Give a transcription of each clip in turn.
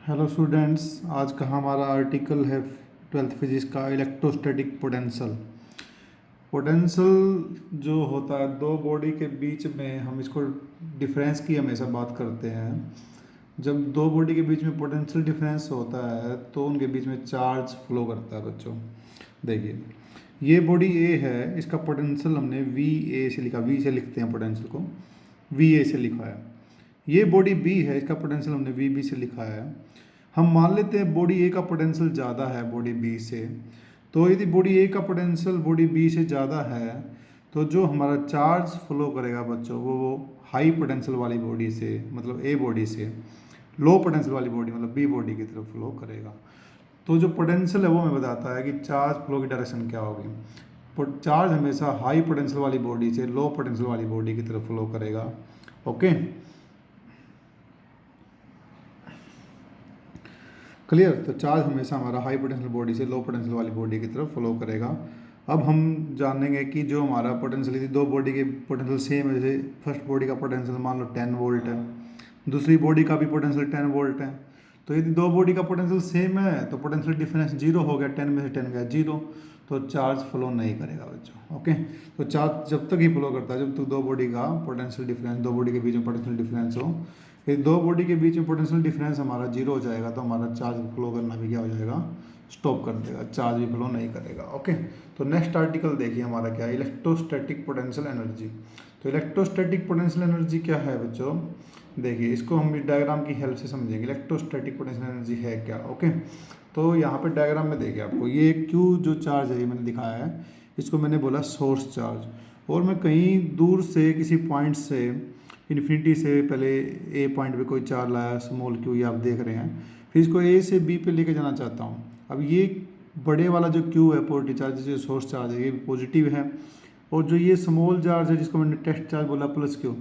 Hello students, आज का हमारा आर्टिकल है ट्वेल्थ फिजिक्स का इलेक्ट्रोस्टैटिक पोटेंशियल। पोटेंशियल जो होता है दो बॉडी के बीच में, हम इसको डिफरेंस की हमेशा बात करते हैं। जब दो बॉडी के बीच में पोटेंशियल डिफरेंस होता है तो उनके बीच में चार्ज फ्लो करता है बच्चों। देखिए, ये बॉडी ए है, इसका पोटेंशियल हमने वी ए से लिखा, वी से लिखते हैं पोटेंशियल को, वी ए से लिखा है। ये बॉडी बी है, इसका पोटेंशियल हमने वी बी से लिखा है। हम मान लेते हैं बॉडी ए का पोटेंशियल ज़्यादा है बॉडी बी से, तो यदि बॉडी ए का पोटेंशियल बॉडी बी से ज़्यादा है तो जो हमारा चार्ज फ्लो करेगा बच्चों वो हाई पोटेंशियल वाली बॉडी से, मतलब ए बॉडी से, लो पोटेंशियल वाली बॉडी मतलब बी बॉडी की तरफ फ्लो करेगा। तो जो पोटेंशियल है वो हमें बताता है कि चार्ज फ्लो की डायरेक्शन क्या होगी। चार्ज हमेशा हाई पोटेंशियल वाली बॉडी से लो पोटेंशियल वाली बॉडी की तरफ फ्लो करेगा। Okay, clear. तो चार्ज हमेशा हमारा हाई पोटेंशियल बॉडी से लो पोटेंशियल वाली बॉडी की तरफ फ्लो करेगा। अब हम जानेंगे कि जो हमारा पोटेंशियल, यदि दो बॉडी के पोटेंशियल सेम है, जैसे फर्स्ट बॉडी का पोटेंशियल मान लो 10 वोल्ट है, दूसरी बॉडी का भी पोटेंशियल 10 वोल्ट है, तो यदि दो बॉडी का पोटेंशियल सेम है तो पोटेंशियल डिफरेंस जीरो हो गया, 10 में से 10 गया जीरो, तो चार्ज फ्लो नहीं करेगा बच्चों। ओके, तो चार्ज जब तक ही फ्लो करता है जब तक दो बॉडी का पोटेंशियल डिफरेंस, दो बॉडी के बीच में पोटेंशियल डिफरेंस हो। यदि दो बॉडी के बीच में पोटेंशियल डिफरेंस हमारा जीरो हो जाएगा तो हमारा चार्ज फ्लो करना भी क्या हो जाएगा, स्टॉप कर देगा, चार्ज भी फ्लो नहीं करेगा। ओके, तो नेक्स्ट आर्टिकल देखिए हमारा क्या है, इलेक्ट्रोस्टैटिक पोटेंशियल एनर्जी। तो इलेक्ट्रोस्टैटिक पोटेंशियल एनर्जी क्या है बच्चों, देखिए इसको हम इस डायग्राम की हेल्प से समझेंगे इलेक्ट्रोस्टैटिक पोटेंशियल एनर्जी है क्या। ओके, तो यहाँ पे डायग्राम में देखिए आपको ये क्यू जो चार्ज है ये मैंने दिखाया है, इसको मैंने बोला सोर्स चार्ज, और मैं कहीं दूर से किसी पॉइंट से इन्फिनिटी से पहले ए पॉइंट पे कोई चार्ज लाया स्मॉल क्यू, ये आप देख रहे हैं, फिर इसको ए से बी पे लेके जाना चाहता हूँ। अब ये बड़े वाला जो क्यू है पॉजिटिव चार्ज, जो सोर्स चार्ज है ये पॉजिटिव है, और जो ये स्मॉल चार्ज है जिसको मैंने टेस्ट चार्ज बोला प्लस क्यू,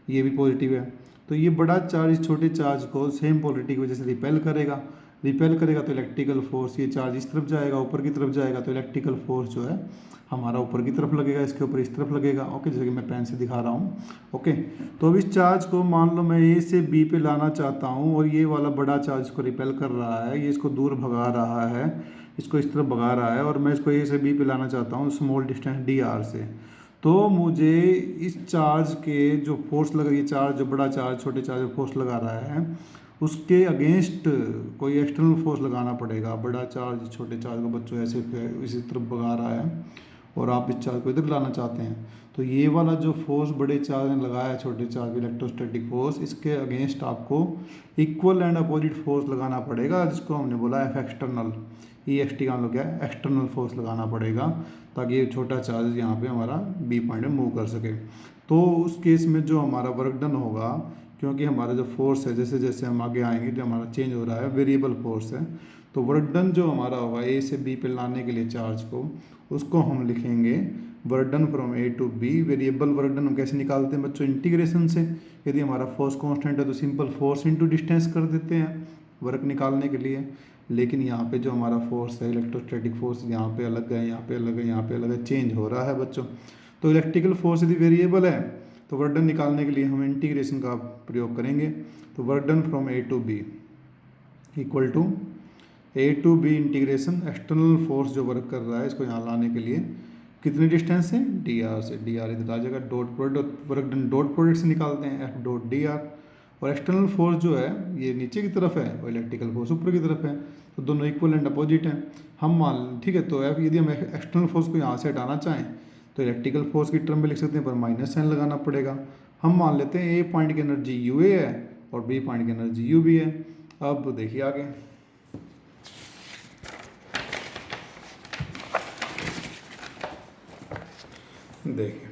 ये भी पॉजिटिव है। तो ये बड़ा चार्ज इस छोटे चार्ज को सेम पोलरिटी की वजह से रिपेल करेगा, रिपेल करेगा तो इलेक्ट्रिकल फोर्स, ये चार्ज इस तरफ जाएगा, ऊपर की तरफ जाएगा, तो इलेक्ट्रिकल फोर्स जो है हमारा ऊपर की तरफ लगेगा, इसके ऊपर इस तरफ लगेगा। ओके, जैसे कि मैं पेन से दिखा रहा हूँ। ओके, तो अब इस चार्ज को मान लो मैं ए से बी पे लाना चाहता हूँ, और ये वाला बड़ा चार्ज इसको रिपेल कर रहा है, ये इसको दूर भगा रहा है, इसको इस तरफ भगा रहा है, और मैं इसको ए से बी पे लाना चाहता हूँ स्मॉल डिस्टेंस डी आर से। तो मुझे इस चार्ज के जो फोर्स लगा, ये चार्ज जो बड़ा चार्ज छोटे चार्ज पर फोर्स लगा रहा है उसके अगेंस्ट कोई एक्सटर्नल फोर्स लगाना पड़ेगा। बड़ा चार्ज छोटे चार्ज को बच्चों ऐसे इसी तरफ भगा रहा है और आप इस चार्ज को इधर लाना चाहते हैं, तो ये वाला जो फोर्स बड़े चार्ज ने लगाया है छोटे चार्ज इलेक्ट्रोस्टैटिक फोर्स, इसके अगेंस्ट आपको इक्वल एंड अपोजिट फोर्स लगाना पड़ेगा, जिसको हमने बोला एफ एक्सटर्नल, ई एक्स टी का मतलब क्या है, एक्सटर्नल फोर्स लगाना पड़ेगा, ताकि ये छोटा चार्ज यहाँ पे हमारा बी पॉइंट में मूव कर सके। तो उस केस में जो हमारा वर्क डन होगा, क्योंकि हमारा जो फोर्स है जैसे जैसे हम आगे आएंगे जो हमारा चेंज हो रहा है, वेरिएबल फोर्स है, तो वर्क डन जो हमारा होगा ए से बी पे लाने के लिए चार्ज को, उसको हम लिखेंगे work done from A to B. Variable work done हम कैसे निकालते हैं बच्चों, इंटीग्रेशन से। यदि हमारा फोर्स कांस्टेंट है तो सिंपल फोर्स इनटू डिस्टेंस कर देते हैं वर्क निकालने के लिए। लेकिन यहाँ पे जो हमारा फोर्स है इलेक्ट्रोस्टैटिक फोर्स, यहाँ पे अलग है, यहाँ पे अलग है, यहाँ पे अलग है, चेंज हो रहा है बच्चों। तो इलेक्ट्रिकल फोर्स यदि वेरिएबल है तो वर्क डन निकालने के लिए हम इंटीग्रेशन का प्रयोग करेंगे। तो work done from A to B equal to A to B integration external force जो वर्क कर रहा है इसको यहाँ लाने के लिए कितनी डिस्टेंस है, डी आर से, डी आर इधर आ जाएगा, dot product work done dot product से निकालते हैं एफ डॉट डी आर, और एक्सटर्नल फोर्स जो है ये नीचे की तरफ है और इलेक्ट्रिकल फोर्स ऊपर की तरफ है, तो दोनों इक्वल एंड अपोजिट हैं। हम मान, ठीक है, तो एफ यदि हम एक्सटर्नल फोर्स को यहाँ से हटाना चाहें तो इलेक्ट्रिकल फोर्स की टर्म में लिख सकते हैं, पर माइनस साइन लगाना पड़ेगा। हम मान लेते हैं ए पॉइंट की एनर्जी यू ए है और बी पॉइंट की एनर्जी यू बी है। अब देखिए आगे, देखिए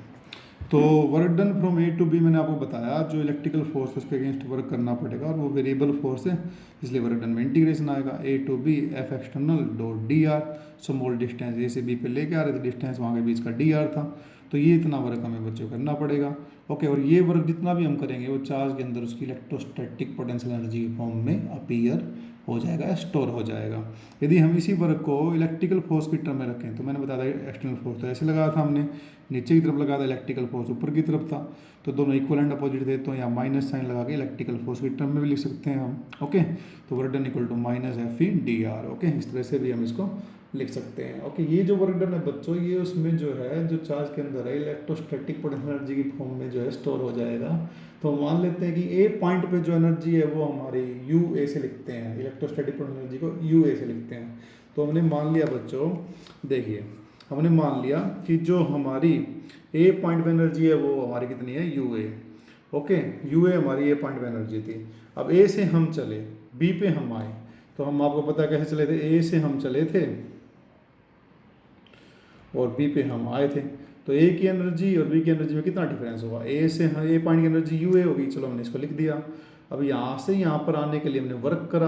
तो work done from A to B मैंने आपको बताया, जो इलेक्ट्रिकल फोर्स है उसके अगेंस्ट वर्क करना पड़ेगा, और वो वेरिएबल फोर्स है इसलिए वर्क डन में इंटीग्रेशन आएगा A to B F external dot d r, small distance A से बी पे लेके आ रहे थे, डिस्टेंस वहाँ के बीच का डी आर था, तो ये इतना वर्क हमें बच्चों करना पड़ेगा। ओके, और ये वर्क जितना भी हम करेंगे वो चार्ज के अंदर उसकी इलेक्ट्रोस्टैटिक पोटेंशियल एनर्जी के फॉर्म में अपीयर हो जाएगा, स्टोर हो जाएगा। यदि हम इसी वर्क को इलेक्ट्रिकल फोर्स की टर्म में रखें तो मैंने बताया था एक्सटर्नल फोर्स तो ऐसे लगाया था हमने, नीचे की तरफ लगाया था, इलेक्ट्रिकल फोर्स ऊपर की तरफ था, तो दोनों इक्वल एंड अपोजिट थे, तो यहाँ माइनस साइन लगा के इलेक्ट्रिकल फोर्स की टर्म में भी लिख सकते हैं हम। ओके, तो work done equal to minus F E D R. Okay, इस तरह से भी हम इसको लिख सकते हैं। ओके, ये जो वर्क डन है बच्चों, ये उसमें जो है जो चार्ज के अंदर है इलेक्ट्रोस्टैटिक पोटेंशियल एनर्जी की फॉर्म में जो है स्टोर हो जाएगा। तो मान लेते हैं कि ए पॉइंट पे जो एनर्जी है वो हमारी यू ए से लिखते हैं, इलेक्ट्रोस्टैटिक पोटेंशियल एनर्जी को यू ए से लिखते हैं। तो हमने मान लिया बच्चों, देखिए हमने मान लिया कि जो हमारी ए पॉइंट पे एनर्जी है वो हमारी कितनी है, U A. Okay, U A हमारी ए पॉइंट पे एनर्जी थी। अब ए से हम चले बी पे हम आए, तो हम आपको पता है कैसे चले थे, ए से हम चले थे और बी पे हम आए थे। तो ए की एनर्जी और बी की एनर्जी में कितना डिफरेंस होगा, ए से ए पॉइंट की एनर्जी यू ए होगी, चलो हमने इसको लिख दिया। अब यहाँ से यहाँ पर आने के लिए हमने वर्क करा,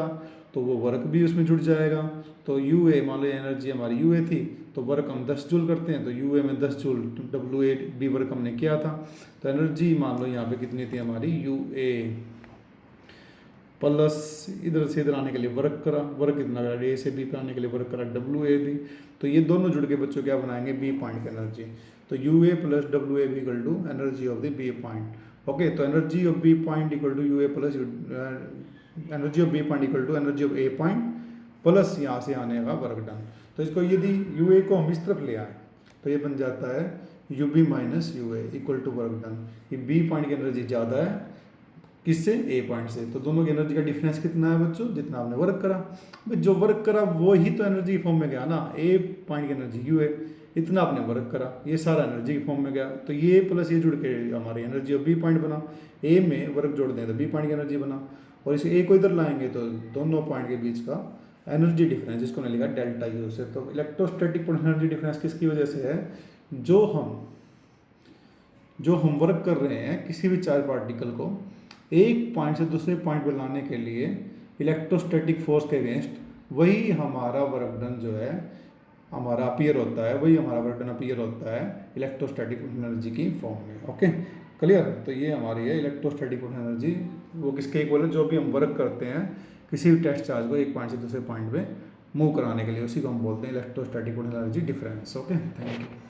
तो वो वर्क भी उसमें जुड़ जाएगा। तो यू ए, मान लो एनर्जी हमारी यू ए थी, तो वर्क हम 10 जूल करते हैं, तो यू ए में 10 joule, W A B work हमने किया था। तो एनर्जी मान लो यहाँ पे कितनी थी हमारी, यू ए प्लस इधर से इधर आने के लिए वर्क करा, वर्क कितना करा, ए से बी पे आने के लिए वर्क करा, डब्ल्यू ए बी। तो ये दोनों जुड़ के बच्चों क्या बनाएंगे, बी पॉइंट की एनर्जी। तो U A plus W A B equal to energy of the B point. Okay, तो energy of B point equal to U A plus energy of B point equal to energy of A point plus यहाँ से आने का work done. तो इसको यदि U A को हम इस तरफ ले आए तो ये बन जाता है U B minus U A equal to work done. ये बी पॉइंट की एनर्जी ज़्यादा है किससे, ए पॉइंट से, तो दोनों की एनर्जी का डिफरेंस कितना है बच्चों, जितना आपने वर्क करा। जो वर्क करा वो ही तो एनर्जी की फॉर्म में गया ना, ए पॉइंट की एनर्जी यू है, इतना आपने वर्क करा, ये सारा एनर्जी की फॉर्म में गया। तो ये प्लस ये जुड़ के हमारी एनर्जी ऑफ बी पॉइंट बना, ए में वर्क जोड़ दें तो बी पॉइंट की एनर्जी बना, और इसे ए को इधर लाएंगे तो दोनों पॉइंट के बीच का एनर्जी डिफरेंस, जिसको मैंने लिखा डेल्टा यू से। तो इलेक्ट्रोस्टैटिक पोटेंशियल एनर्जी डिफरेंस किसकी वजह से है, जो हम वर्क कर रहे हैं किसी भी चार्ज पार्टिकल को एक पॉइंट से दूसरे पॉइंट पर लाने के लिए इलेक्ट्रोस्टैटिक फोर्स के अगेंस्ट, वही हमारा वर्क डन जो है हमारा अपीयर होता है, वही हमारा वर्क डन अपीयर होता है इलेक्ट्रोस्टैटिक एनर्जी की फॉर्म में। Okay, clear. तो ये हमारी है इलेक्ट्रोस्टैटिक एनर्जी, वो किसके इक्वल है, जो भी हम वर्क करते हैं किसी भी टेस्ट चार्ज को एक पॉइंट से दूसरे पॉइंट पे मूव कराने के लिए, उसी को हम बोलते हैं electrostatic energy difference. Okay, thank you.